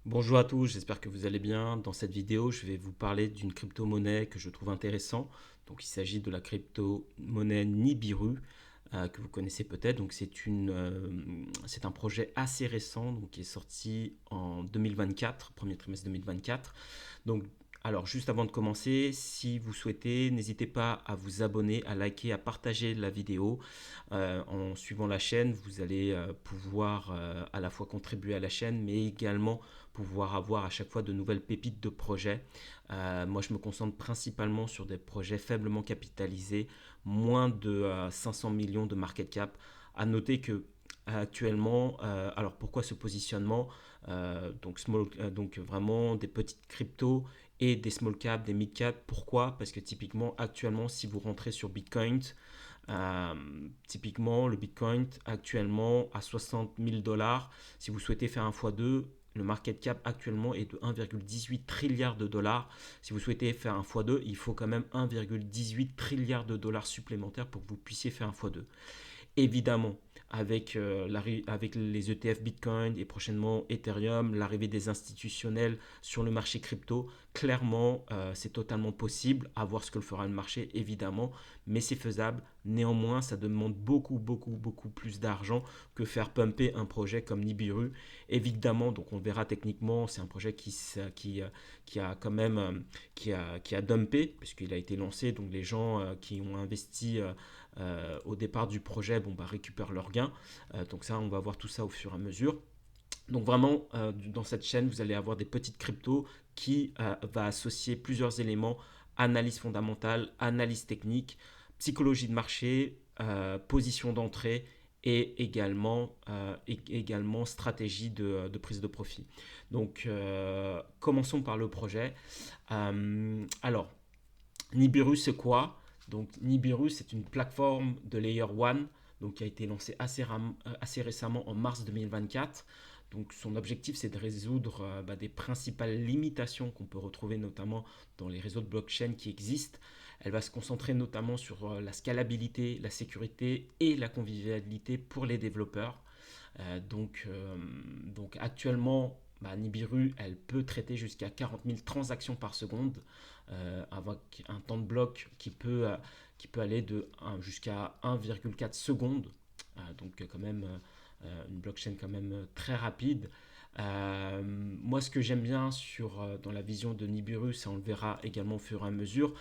Bonjour à tous, j'espère que vous allez bien. Dans cette vidéo, je vais vous parler d'une crypto-monnaie que je trouve intéressante. Donc, il s'agit de la crypto-monnaie Nibiru, que vous connaissez peut-être. Donc, c'est un projet assez récent, donc, qui est sorti en 2024, premier trimestre 2024. Donc, alors, juste avant de commencer, si vous souhaitez, n'hésitez pas à vous abonner, à liker, à partager la vidéo. En suivant la chaîne, vous allez pouvoir à la fois contribuer à la chaîne, mais également pouvoir avoir à chaque fois de nouvelles pépites de projets. Moi, je me concentre principalement sur des projets faiblement capitalisés, moins de 500 millions de market cap. À noter que actuellement, alors pourquoi ce positionnement donc vraiment des petites cryptos et des small cap, des mid cap. Pourquoi? Parce que typiquement actuellement, si vous rentrez sur Bitcoin, euh, typiquement, le Bitcoin actuellement à 60 000 dollars. Si vous souhaitez faire un x2, le market cap actuellement est de 1,18 trilliard de dollars. Si vous souhaitez faire un x2, il faut quand même 1,18 trilliard de dollars supplémentaires pour que vous puissiez faire un x2. Évidemment, avec les ETF Bitcoin et prochainement Ethereum, l'arrivée des institutionnels sur le marché crypto, clairement, c'est totalement possible. À voir ce que le fera le marché, évidemment, mais c'est faisable. Néanmoins, ça demande beaucoup plus d'argent que faire pumper un projet comme Nibiru. Évidemment, donc on verra techniquement, c'est un projet qui a quand même qui a dumpé, puisqu'il a été lancé. Donc les gens qui ont investi au départ du projet récupèrent leurs gains. Donc ça, on va voir tout ça au fur et à mesure. Donc vraiment, dans cette chaîne, vous allez avoir des petites cryptos qui va associer plusieurs éléments, analyse fondamentale, analyse technique, psychologie de marché, position d'entrée et également stratégie de prise de profit. Donc commençons par le projet. Alors, Nibiru, c'est quoi? Donc, Nibiru, c'est une plateforme de Layer One donc, qui a été lancée assez récemment en mars 2024. Donc, son objectif, c'est de résoudre des principales limitations qu'on peut retrouver notamment dans les réseaux de blockchain qui existent. Elle va se concentrer notamment sur la scalabilité, la sécurité et la convivialité pour les développeurs. Donc actuellement, Nibiru, elle peut traiter jusqu'à 40 000 transactions par seconde avec un temps de bloc qui peut aller jusqu'à 1,4 secondes. Donc quand même une blockchain quand même très rapide. Moi, ce que j'aime bien dans la vision de Nibiru, ça on le verra également au fur et à mesure,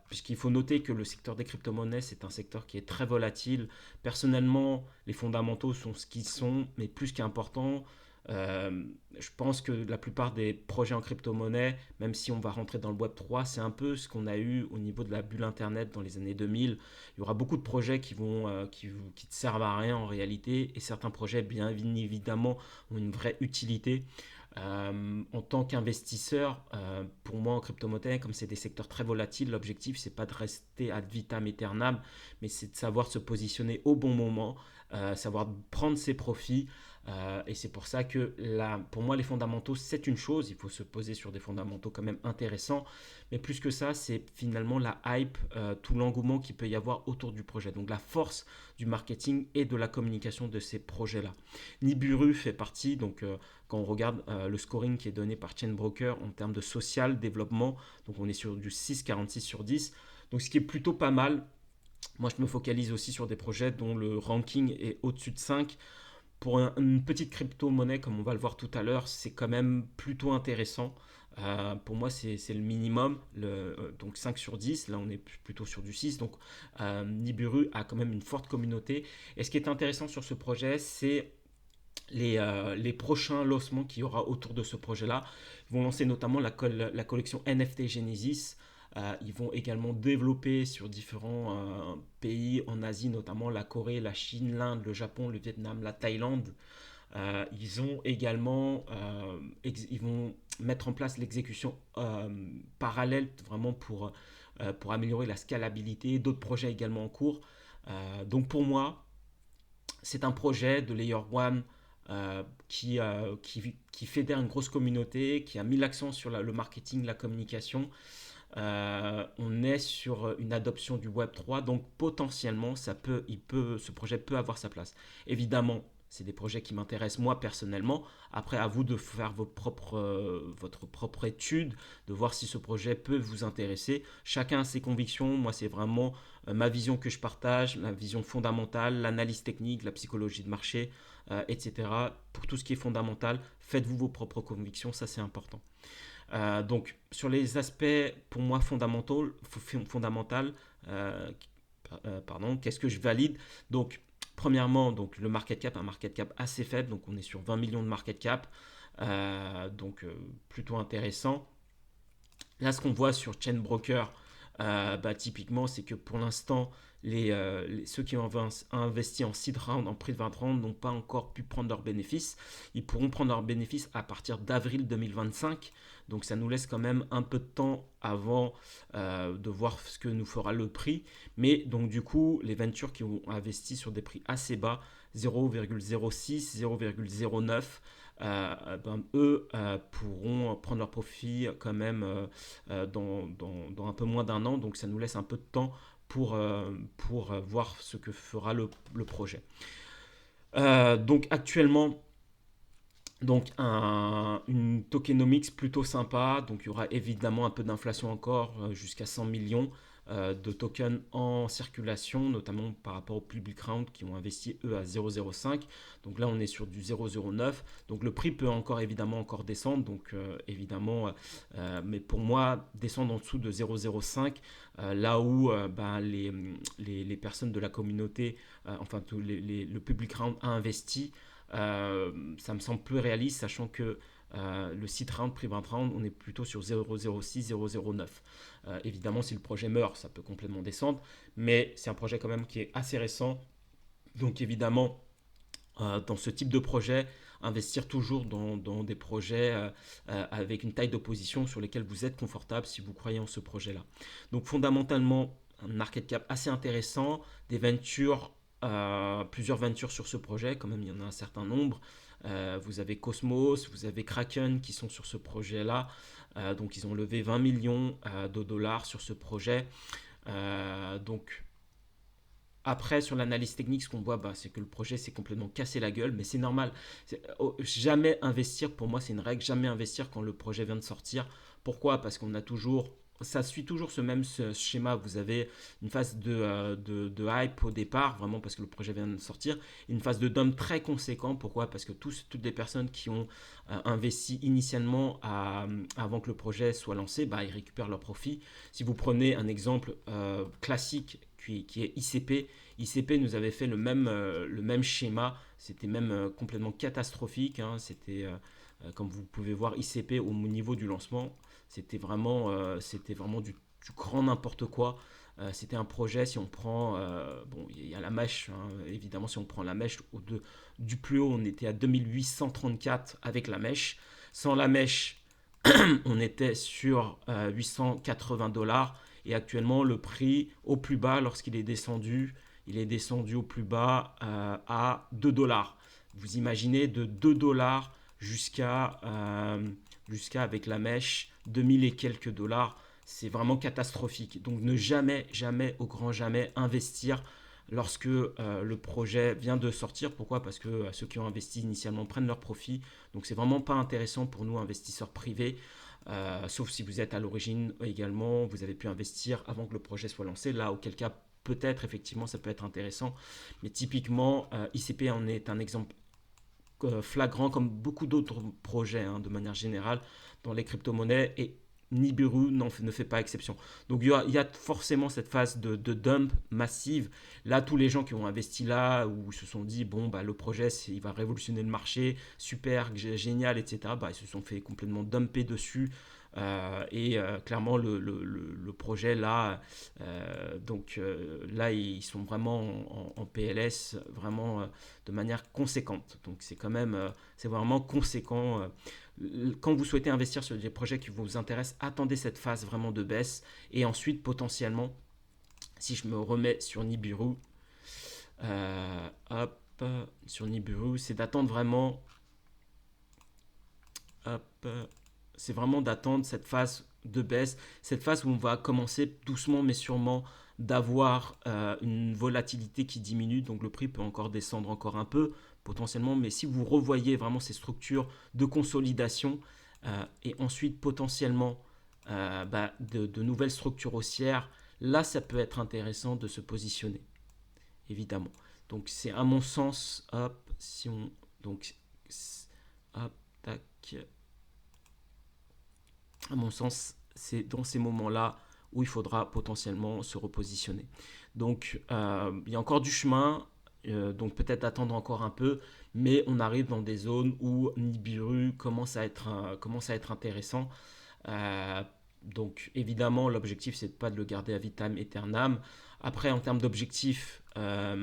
puisqu'il faut noter que le secteur des crypto-monnaies, c'est un secteur qui est très volatile. Personnellement, les fondamentaux sont ce qu'ils sont, mais plus qu'important, euh, je pense que la plupart des projets en crypto-monnaie, même si on va rentrer dans le Web3, c'est un peu ce qu'on a eu au niveau de la bulle Internet dans les années 2000. Il y aura beaucoup de projets qui ne servent à rien en réalité, et certains projets, bien évidemment, ont une vraie utilité. En tant qu'investisseur, pour moi en crypto-monnaie, comme c'est des secteurs très volatiles, l'objectif c'est pas de rester ad vitam aeternam, mais c'est de savoir se positionner au bon moment, savoir prendre ses profits. Et c'est pour ça que pour moi les fondamentaux c'est une chose, il faut se poser sur des fondamentaux quand même intéressants, mais plus que ça c'est finalement la hype, tout l'engouement qu'il peut y avoir autour du projet, donc la force du marketing et de la communication de ces projets-là. Nibiru fait partie, donc quand on regarde le scoring qui est donné par Chainbroker en termes de social développement, donc on est sur du 6,46 sur 10, donc ce qui est plutôt pas mal. Moi, je me focalise aussi sur des projets dont le ranking est au-dessus de 5. Pour une petite crypto-monnaie, comme on va le voir tout à l'heure, c'est quand même plutôt intéressant. Pour moi, c'est le minimum, donc 5 sur 10. Là, on est plutôt sur du 6. Donc, Nibiru a quand même une forte communauté. Et ce qui est intéressant sur ce projet, c'est les prochains lancements qu'il y aura autour de ce projet-là. Ils vont lancer notamment la collection NFT Genesis. Ils vont également développer sur différents pays en Asie, notamment la Corée, la Chine, l'Inde, le Japon, le Vietnam, la Thaïlande. Ils vont mettre en place l'exécution parallèle vraiment pour améliorer la scalabilité. D'autres projets également en cours. Donc pour moi, c'est un projet de Layer One qui fédère une grosse communauté, qui a mis l'accent sur le marketing, la communication. On est sur une adoption du Web 3, donc potentiellement, ce projet peut avoir sa place. Évidemment, C'est des projets qui m'intéressent moi personnellement. Après, à vous de faire votre propre étude, de voir si ce projet peut vous intéresser. Chacun a ses convictions. Moi, c'est vraiment ma vision que je partage, la vision fondamentale, l'analyse technique, la psychologie de marché, etc. Pour tout ce qui est fondamental, faites-vous vos propres convictions, ça c'est important. Donc, sur les aspects pour moi fondamentaux, euh, pardon, qu'est-ce que je valide? Donc, premièrement, donc, le market cap, un market cap assez faible, donc on est sur 20 millions de market cap, plutôt intéressant. Là, ce qu'on voit sur Chain Broker, typiquement, c'est que pour l'instant, ceux qui ont investi en seed round, en prix de 20 round, n'ont pas encore pu prendre leurs bénéfices. Ils pourront prendre leurs bénéfices à partir d'avril 2025. Donc ça nous laisse quand même un peu de temps avant de voir ce que nous fera le prix. Mais donc du coup, les ventures qui ont investi sur des prix assez bas, 0,06, 0,09, eux pourront prendre leur profit quand même dans un peu moins d'un an. Donc ça nous laisse un peu de temps pour voir ce que fera le projet. Donc actuellement, une tokenomics plutôt sympa. Donc il y aura évidemment un peu d'inflation encore, jusqu'à 100 millions de tokens en circulation, notamment par rapport au public round qui ont investi eux à 0,05. Donc là on est sur du 0,09. Donc le prix peut encore descendre. Donc évidemment, mais pour moi descendre en dessous de 0,05, là où les personnes de la communauté, le public round a investi. Ça me semble plus réaliste, sachant que le seed round, private round, on est plutôt sur 0,06, 0,09. Évidemment, si le projet meurt, ça peut complètement descendre, mais c'est un projet quand même qui est assez récent. Donc évidemment, dans ce type de projet, investir toujours dans des projets avec une taille d'opposition sur lesquels vous êtes confortable si vous croyez en ce projet-là. Donc fondamentalement, un market cap assez intéressant, des ventures, plusieurs ventures sur ce projet, quand même il y en a un certain nombre. Vous avez Cosmos, vous avez Kraken qui sont sur ce projet-là. Donc ils ont levé 20 millions de dollars sur ce projet. Donc après, sur l'analyse technique, ce qu'on voit, c'est que le projet s'est complètement cassé la gueule, mais c'est normal. Jamais investir, pour moi, c'est une règle, jamais investir quand le projet vient de sortir. Pourquoi? Parce qu'on a toujours, ça suit toujours ce schéma. Vous avez une phase de hype au départ, vraiment parce que le projet vient de sortir, une phase de dump très conséquent. Pourquoi? Parce que toutes les personnes qui ont investi initialement avant que le projet soit lancé, ils récupèrent leur profit. Si vous prenez un exemple classique qui est ICP. ICP nous avait fait le même schéma, c'était même complètement catastrophique. Hein. C'était, comme vous pouvez voir, ICP au niveau du lancement, c'était vraiment du grand n'importe quoi. C'était un projet, si on prend, il y a la mèche, hein, évidemment, si on prend la mèche, du plus haut, on était à 2834 avec la mèche. Sans la mèche, on était sur 880 dollars. Et actuellement, le prix au plus bas, lorsqu'il est descendu, il est descendu au plus bas à 2 dollars. Vous imaginez de 2 dollars jusqu'à avec la mèche, 2000 et quelques dollars. C'est vraiment catastrophique. Donc ne jamais, jamais, au grand jamais, investir lorsque le projet vient de sortir. Pourquoi? Parce que ceux qui ont investi initialement prennent leur profit. Donc c'est vraiment pas intéressant pour nous, investisseurs privés. Sauf si vous êtes à l'origine également, vous avez pu investir avant que le projet soit lancé. Là, auquel cas, peut-être, effectivement, ça peut être intéressant. Mais typiquement, ICP en est un exemple flagrant, comme beaucoup d'autres projets, hein, de manière générale, dans les crypto-monnaies. Et Nibiru ne fait pas exception. Donc il y a forcément cette phase de dump massive. Là, tous les gens qui ont investi là, ou se sont dit, bon, le projet, il va révolutionner le marché, super, génial, etc., ils se sont fait complètement dumper dessus. Clairement, le projet, là, là, ils sont vraiment en PLS, vraiment de manière conséquente. Donc c'est vraiment conséquent. Quand vous souhaitez investir sur des projets qui vous intéressent, attendez cette phase vraiment de baisse. Et ensuite, potentiellement, si je me remets sur Nibiru, sur Nibiru, c'est d'attendre vraiment, c'est vraiment d'attendre cette phase de baisse, cette phase où on va commencer doucement mais sûrement d'avoir une volatilité qui diminue, donc le prix peut encore descendre encore un peu, potentiellement, mais si vous revoyez vraiment ces structures de consolidation et ensuite potentiellement de nouvelles structures haussières, là ça peut être intéressant de se positionner, évidemment. Donc c'est à mon sens, hop, si on... Donc, hop, tac. À mon sens, c'est dans ces moments-là où il faudra potentiellement se repositionner. Donc, il y a encore du chemin, donc peut-être attendre encore un peu, mais on arrive dans des zones où Nibiru commence à être intéressant. Euh, donc, évidemment, l'objectif, c'est pas de le garder à vitam aeternam. Après, en termes d'objectifs, là,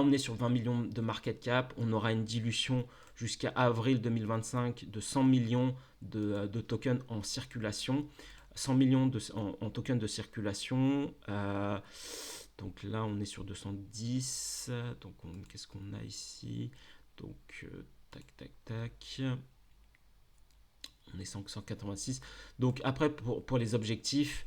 on est sur 20 millions de market cap. On aura une dilution jusqu'à avril 2025 de 100 millions de tokens en circulation. 100 millions en tokens de circulation. Donc là, on est sur 210. Donc, qu'est-ce qu'on a ici? Donc, tac, tac, tac. On est 186. Donc, après, pour les objectifs,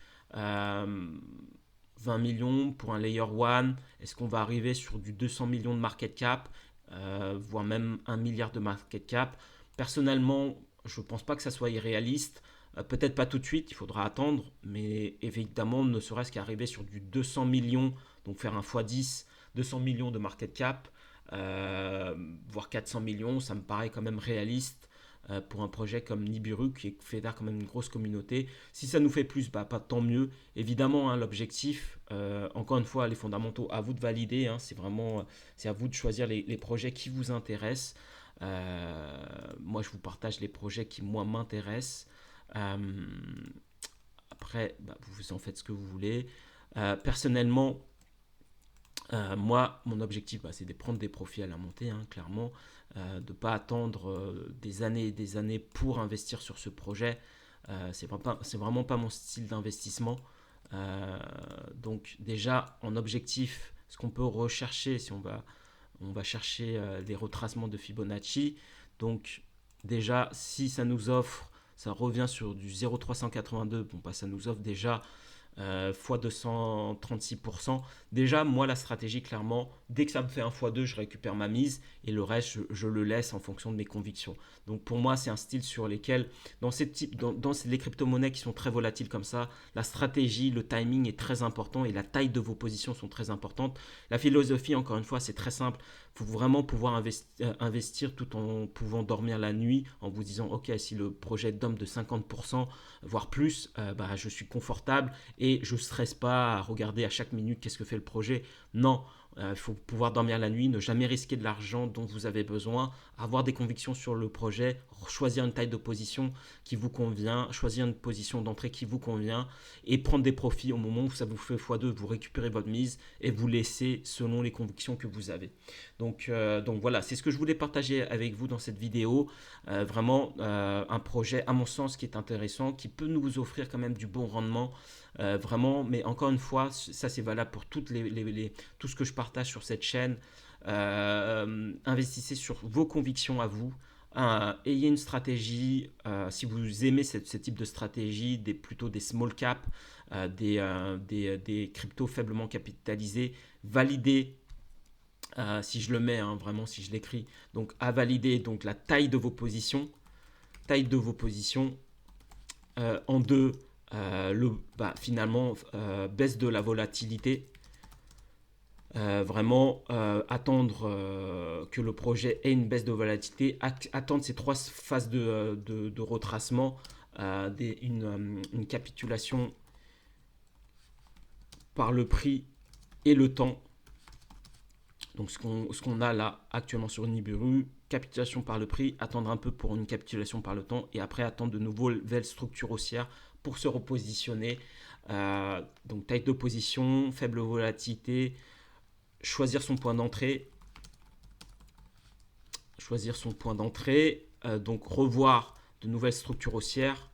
20 millions pour un layer 1. Est-ce qu'on va arriver sur du 200 millions de market cap, voire même 1 milliard de market cap? Personnellement, je ne pense pas que ça soit irréaliste. Peut-être pas tout de suite, il faudra attendre, mais évidemment, ne serait-ce qu'arriver sur du 200 millions, donc faire un x10, 200 millions de market cap, voire 400 millions, ça me paraît quand même réaliste pour un projet comme Nibiru qui fédère quand même une grosse communauté. Si ça nous fait plus, pas tant mieux. Évidemment, hein, l'objectif, encore une fois, les fondamentaux, à vous de valider. Hein, c'est à vous de choisir les projets qui vous intéressent. Moi, je vous partage les projets qui, moi, m'intéressent. Après, vous en faites ce que vous voulez. Personnellement, moi, mon objectif, c'est de prendre des profits à la montée, hein, clairement, de ne pas attendre des années et des années pour investir sur ce projet. C'est vraiment pas mon style d'investissement. Donc déjà, en objectif, ce qu'on peut rechercher, si on va chercher des retracements de Fibonacci. Donc déjà, si ça nous offre, ça revient sur du 0,382, ça nous offre déjà fois 236%. Déjà, moi, la stratégie, clairement, dès que ça me fait un x2, je récupère ma mise et le reste, je le laisse en fonction de mes convictions. Donc, pour moi, c'est un style sur lesquels, dans les crypto-monnaies qui sont très volatiles comme ça, la stratégie, le timing est très important et la taille de vos positions sont très importantes. La philosophie, encore une fois, c'est très simple. Il faut vraiment pouvoir investir tout en pouvant dormir la nuit en vous disant, OK, si le projet tombe de 50%, voire plus, je suis confortable et je ne stresse pas à regarder à chaque minute qu'est-ce que fait le projet. Non, il faut pouvoir dormir la nuit, ne jamais risquer de l'argent dont vous avez besoin, avoir des convictions sur le projet, choisir une taille de position qui vous convient, choisir une position d'entrée qui vous convient et prendre des profits au moment où ça vous fait x2, vous récupérez votre mise et vous laissez selon les convictions que vous avez. Donc voilà, c'est ce que je voulais partager avec vous dans cette vidéo. Vraiment un projet, à mon sens, qui est intéressant, qui peut nous offrir quand même du bon rendement. Vraiment, mais encore une fois, ça c'est valable pour tout ce que je partage sur cette chaîne. Investissez sur vos convictions à vous. Ayez une stratégie, si vous aimez ce type de stratégie, plutôt des small cap, des cryptos faiblement capitalisés, validez. Si je le mets, hein, vraiment, si je l'écris, donc à valider donc la taille de vos positions, en deux, finalement, baisse de la volatilité. Vraiment attendre que le projet ait une baisse de volatilité, attendre ces trois phases de retracement, une capitulation par le prix et le temps. Donc ce qu'on a là actuellement sur Nibiru, capitulation par le prix, attendre un peu pour une capitulation par le temps et après attendre de nouvelles structures haussières pour se repositionner. Donc taille de position, faible volatilité, choisir son point d'entrée. Donc revoir de nouvelles structures haussières.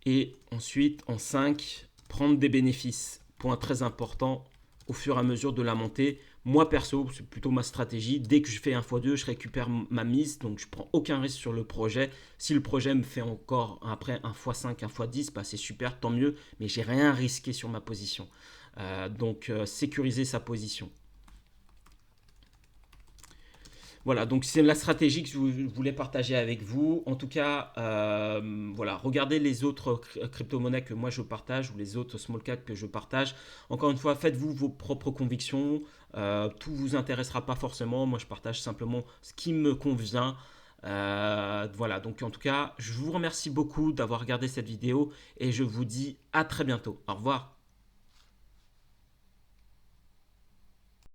Et ensuite, en 5, prendre des bénéfices. Point très important, au fur et à mesure de la montée. Moi perso, c'est plutôt ma stratégie. Dès que je fais 1x2, je récupère ma mise, donc je prends aucun risque sur le projet. Si le projet me fait encore après 1x5, 1x10, bah c'est super, tant mieux, mais j'ai rien risqué sur ma position. Sécuriser sa position. Voilà, donc c'est la stratégie que je voulais partager avec vous. En tout cas, voilà, regardez les autres crypto-monnaies que moi je partage ou les autres small caps que je partage. Encore une fois, faites-vous vos propres convictions. Tout vous intéressera pas forcément. Moi, je partage simplement ce qui me convient. Voilà, donc en tout cas, je vous remercie beaucoup d'avoir regardé cette vidéo et je vous dis à très bientôt. Au revoir.